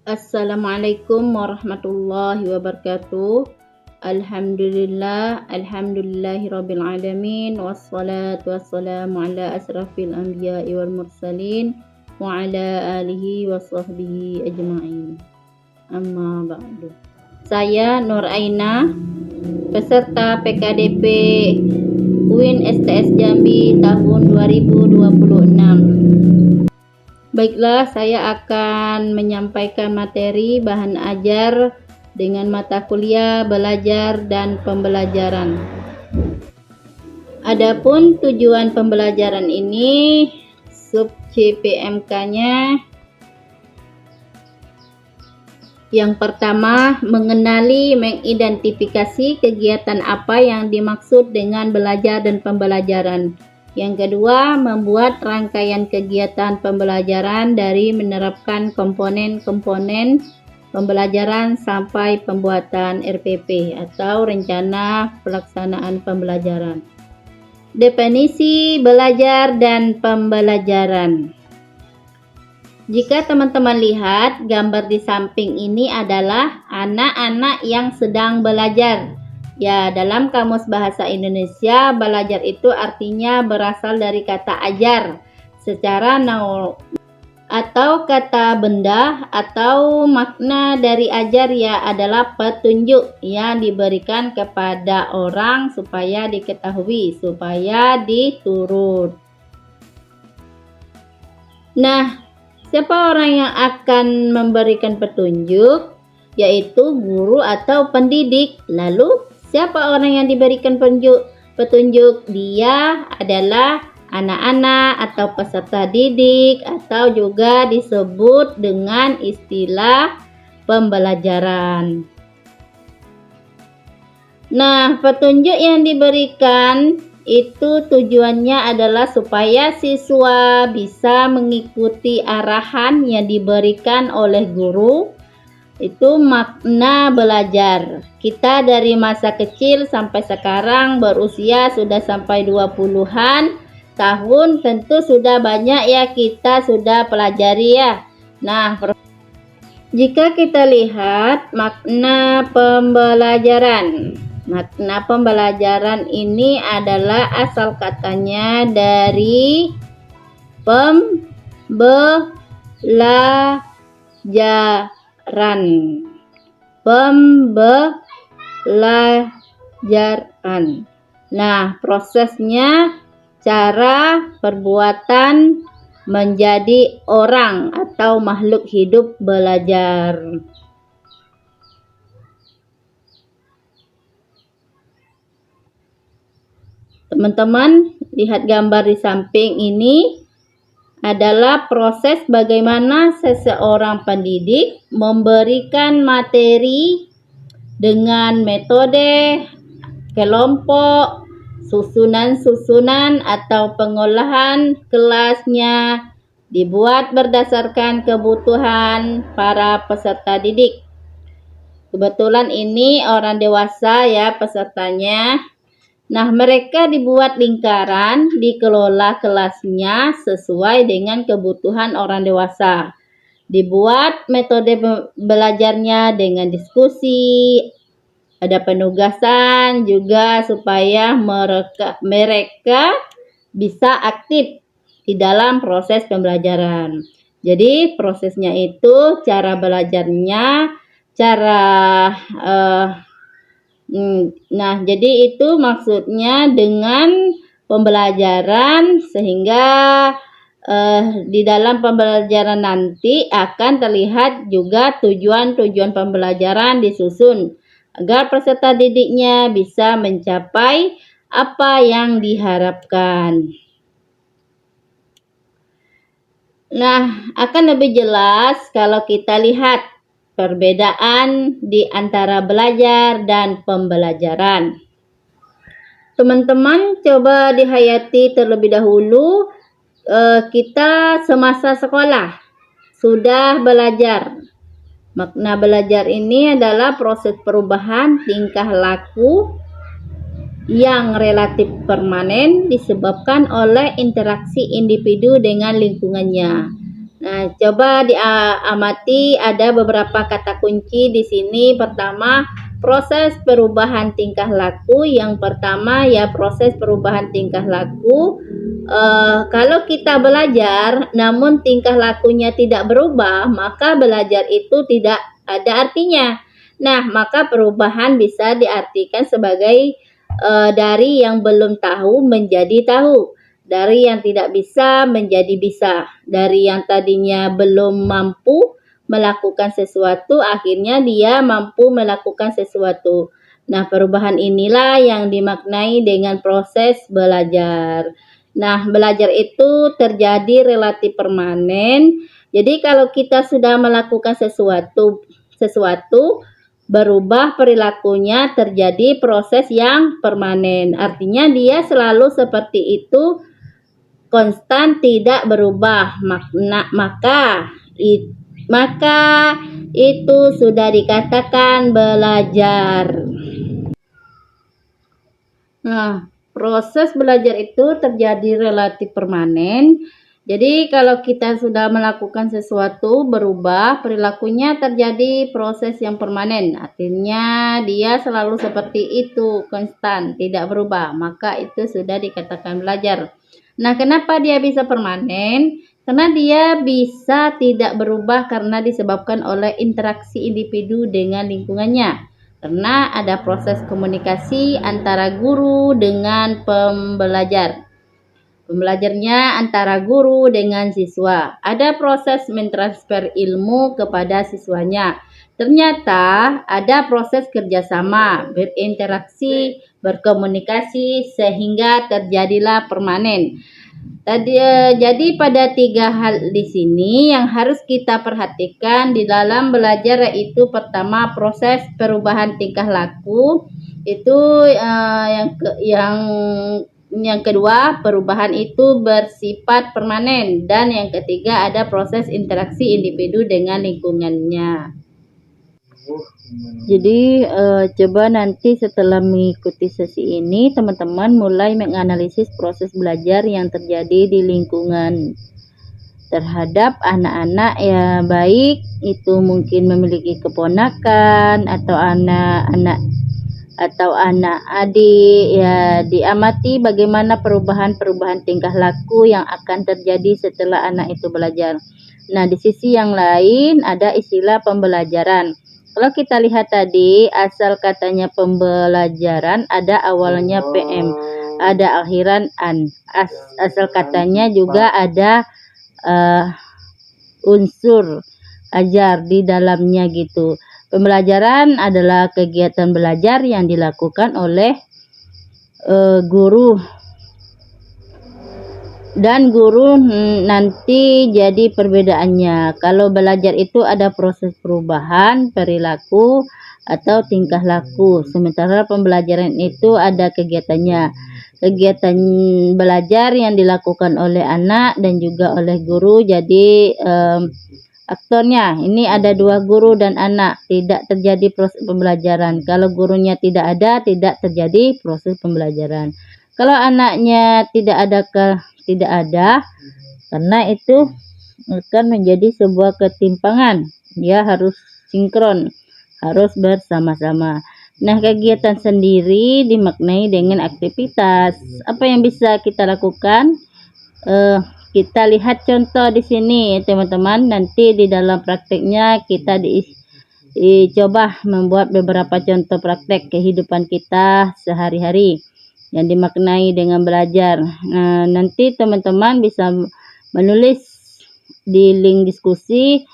Assalamualaikum warahmatullahi wabarakatuh. Alhamdulillahirabbil alamin wassalatu wassalamu ala asrafil anbiya'i wal mursalin wa ala alihi wa sahbihi ajma'in. Amma ba'du. Saya Nur Aina, peserta PKDP UIN STS Jambi tahun 2026. Baiklah, saya akan menyampaikan materi bahan ajar dengan mata kuliah, belajar, dan pembelajaran. Adapun tujuan pembelajaran ini, sub CPMK-nya yang pertama, mengenali, mengidentifikasi kegiatan apa yang dimaksud dengan belajar dan pembelajaran. Yang kedua, membuat rangkaian kegiatan pembelajaran dari menerapkan komponen-komponen pembelajaran sampai pembuatan RPP atau rencana pelaksanaan pembelajaran. Definisi belajar dan pembelajaran. Jika teman-teman lihat, gambar di samping ini adalah anak-anak yang sedang belajar. Ya, dalam Kamus Bahasa Indonesia, belajar itu artinya berasal dari kata ajar secara atau kata benda, atau makna dari ajar ya adalah petunjuk yang diberikan kepada orang supaya diketahui, supaya diturut. Nah, siapa orang yang akan memberikan petunjuk? Yaitu guru atau pendidik. Lalu siapa orang yang diberikan petunjuk? Dia adalah anak-anak atau peserta didik, atau juga disebut dengan istilah pembelajaran. Nah, petunjuk yang diberikan itu tujuannya adalah supaya siswa bisa mengikuti arahan yang diberikan oleh guru. Itu makna belajar. Kita dari masa kecil sampai sekarang berusia sudah sampai 20-an tahun, tentu sudah banyak ya kita sudah pelajari ya. Nah, jika kita lihat makna pembelajaran. Makna pembelajaran ini adalah asal katanya dari pembelajaran. Nah, prosesnya, cara, perbuatan menjadi orang atau makhluk hidup belajar. Teman-teman, lihat gambar di samping ini adalah proses bagaimana seseorang pendidik memberikan materi dengan metode kelompok, susunan-susunan atau pengolahan kelasnya dibuat berdasarkan kebutuhan para peserta didik. Kebetulan ini orang dewasa ya pesertanya. Nah, mereka dibuat lingkaran, dikelola kelasnya sesuai dengan kebutuhan orang dewasa. Dibuat metode belajarnya dengan diskusi, ada penugasan juga supaya mereka bisa aktif di dalam proses pembelajaran. Jadi prosesnya itu, cara belajarnya, nah, jadi itu maksudnya dengan pembelajaran, sehingga di dalam pembelajaran nanti akan terlihat juga tujuan-tujuan pembelajaran disusun agar peserta didiknya bisa mencapai apa yang diharapkan. Nah, akan lebih jelas kalau kita lihat perbedaan di antara belajar dan pembelajaran. Teman-teman coba dihayati terlebih dahulu, kita semasa sekolah sudah belajar. Makna belajar ini adalah proses perubahan tingkah laku yang relatif permanen disebabkan oleh interaksi individu dengan lingkungannya. Nah, coba diamati ada beberapa kata kunci di sini. Pertama, proses perubahan tingkah laku. Yang pertama ya proses perubahan tingkah laku. Kalau kita belajar namun tingkah lakunya tidak berubah, maka belajar itu tidak ada artinya. Nah, maka perubahan bisa diartikan sebagai dari yang belum tahu menjadi tahu, dari yang tidak bisa menjadi bisa, dari yang tadinya belum mampu melakukan sesuatu akhirnya dia mampu melakukan sesuatu. Nah, perubahan inilah yang dimaknai dengan proses belajar. Nah, belajar itu terjadi relatif permanen. Jadi kalau kita sudah melakukan sesuatu berubah perilakunya, terjadi proses yang permanen. Artinya dia selalu seperti itu, konstan, tidak berubah. Maka itu sudah dikatakan belajar. Nah, proses belajar itu terjadi relatif permanen. Jadi kalau kita sudah melakukan sesuatu berubah perilakunya, terjadi proses yang permanen. Artinya dia selalu seperti itu, konstan, tidak berubah. Maka itu sudah dikatakan belajar. Nah, kenapa dia bisa permanen? Karena dia bisa tidak berubah karena disebabkan oleh interaksi individu dengan lingkungannya. Karena ada proses komunikasi antara guru dengan pembelajar. Pembelajarnya antara guru dengan siswa. Ada proses mentransfer ilmu kepada siswanya. Ternyata ada proses kerjasama, berinteraksi, berkomunikasi, sehingga terjadilah permanen. Jadi pada 3 hal di sini yang harus kita perhatikan di dalam belajar, yaitu pertama proses perubahan tingkah laku, itu yang kedua perubahan itu bersifat permanen, dan yang ketiga ada proses interaksi individu dengan lingkungannya. Jadi coba nanti setelah mengikuti sesi ini teman-teman mulai menganalisis proses belajar yang terjadi di lingkungan terhadap anak-anak ya, baik itu mungkin memiliki keponakan atau anak-anak atau anak adik ya. Diamati bagaimana perubahan tingkah laku yang akan terjadi setelah anak itu belajar. Nah, di sisi yang lain ada istilah pembelajaran. Kalau kita lihat tadi, asal katanya pembelajaran ada awalnya PM, ada akhiran an. Asal katanya juga ada unsur ajar di dalamnya gitu. Pembelajaran adalah kegiatan belajar yang dilakukan oleh guru, dan guru nanti jadi perbedaannya. Kalau belajar itu ada proses perubahan perilaku atau tingkah laku, sementara pembelajaran itu ada kegiatannya. Kegiatan belajar yang dilakukan oleh anak dan juga oleh guru. Jadi aktornya ini ada 2 guru dan anak, tidak terjadi proses pembelajaran. Kalau gurunya tidak ada, tidak terjadi proses pembelajaran. Kalau anaknya tidak ada, karena itu akan menjadi sebuah ketimpangan. Dia harus sinkron, harus bersama-sama. Nah, kegiatan sendiri dimaknai dengan aktivitas. Apa yang bisa kita lakukan? Kita lihat contoh di sini teman-teman. Nanti di dalam prakteknya kita coba membuat beberapa contoh praktek kehidupan kita sehari-hari yang dimaknai dengan belajar. Nah, nanti teman-teman bisa menulis di link diskusi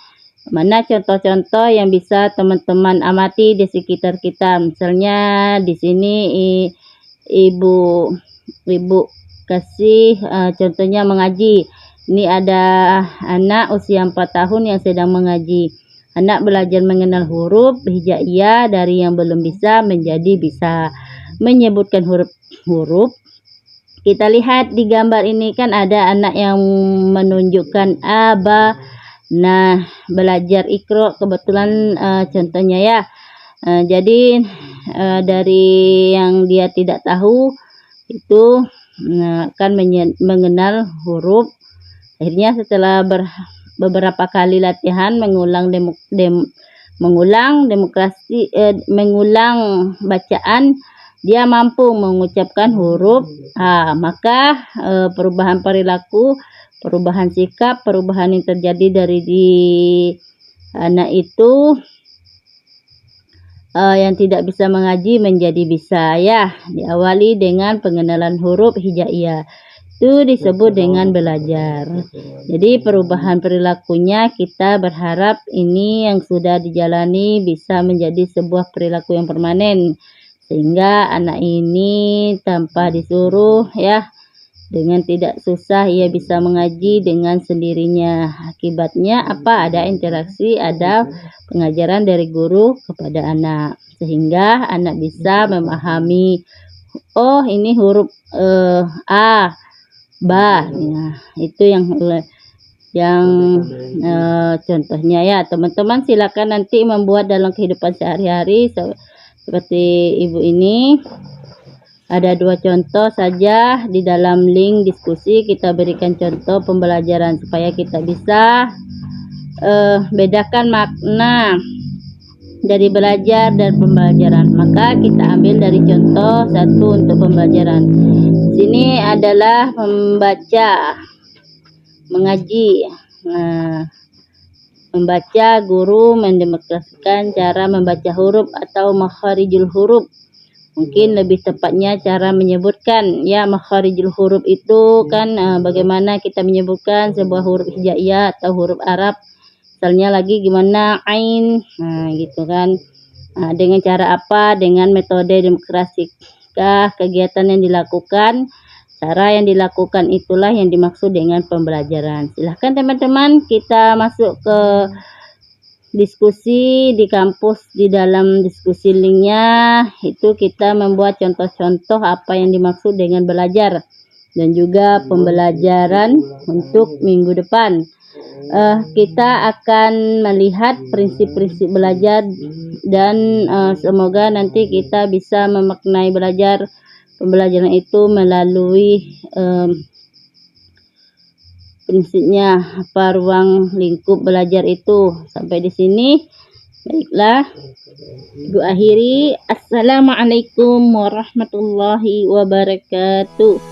mana contoh-contoh yang bisa teman-teman amati di sekitar kita. Misalnya di sini ibu kasih contohnya mengaji. Ini ada anak usia 4 tahun yang sedang mengaji. Anak belajar mengenal huruf hijaiyah dari yang belum bisa menjadi bisa, menyebutkan huruf. Kita lihat di gambar ini kan ada anak yang menunjukkan aba. Nah, belajar ikro kebetulan contohnya ya. Jadi dari yang dia tidak tahu itu akan mengenal huruf. Akhirnya setelah beberapa kali latihan mengulang bacaan, dia mampu mengucapkan huruf A. Maka perubahan perilaku, perubahan sikap, perubahan yang terjadi dari di anak itu yang tidak bisa mengaji menjadi bisa, ya. Diawali dengan pengenalan huruf hijaiyah, itu disebut dengan belajar. Jadi perubahan perilakunya kita berharap ini yang sudah dijalani bisa menjadi sebuah perilaku yang permanen, sehingga anak ini tanpa disuruh, ya, dengan tidak susah ia bisa mengaji dengan sendirinya. Akibatnya apa? Ada interaksi, ada pengajaran dari guru kepada anak, sehingga anak bisa memahami, oh ini huruf A, ba. Nah, itu yang contohnya, ya. Teman-teman silakan nanti membuat dalam kehidupan sehari-hari seperti ibu ini. Ada 2 contoh saja di dalam link diskusi, kita berikan contoh pembelajaran supaya kita bisa bedakan makna dari belajar dan pembelajaran. Maka kita ambil dari contoh 1 untuk pembelajaran. Sini adalah membaca, mengaji. Nah, membaca, guru mendemonstrasikan cara membaca huruf atau makharijul huruf. Mungkin lebih tepatnya cara menyebutkan, ya, makharijul huruf itu kan bagaimana kita menyebutkan sebuah huruf hijaiyah atau huruf Arab. Misalnya lagi gimana ain, nah gitu kan. Dengan cara apa? Dengan metode demonstrasikah kegiatan yang dilakukan. Cara yang dilakukan itulah yang dimaksud dengan pembelajaran. Silahkan teman-teman kita masuk ke diskusi di kampus. Di dalam diskusi linknya itu kita membuat contoh-contoh apa yang dimaksud dengan belajar dan juga pembelajaran untuk minggu depan. Kita akan melihat prinsip-prinsip belajar dan semoga nanti kita bisa memaknai pembelajaran itu melalui prinsipnya, apa ruang lingkup belajar itu. Sampai di sini. Baiklah, Ibu akhiri. Assalamualaikum warahmatullahi wabarakatuh.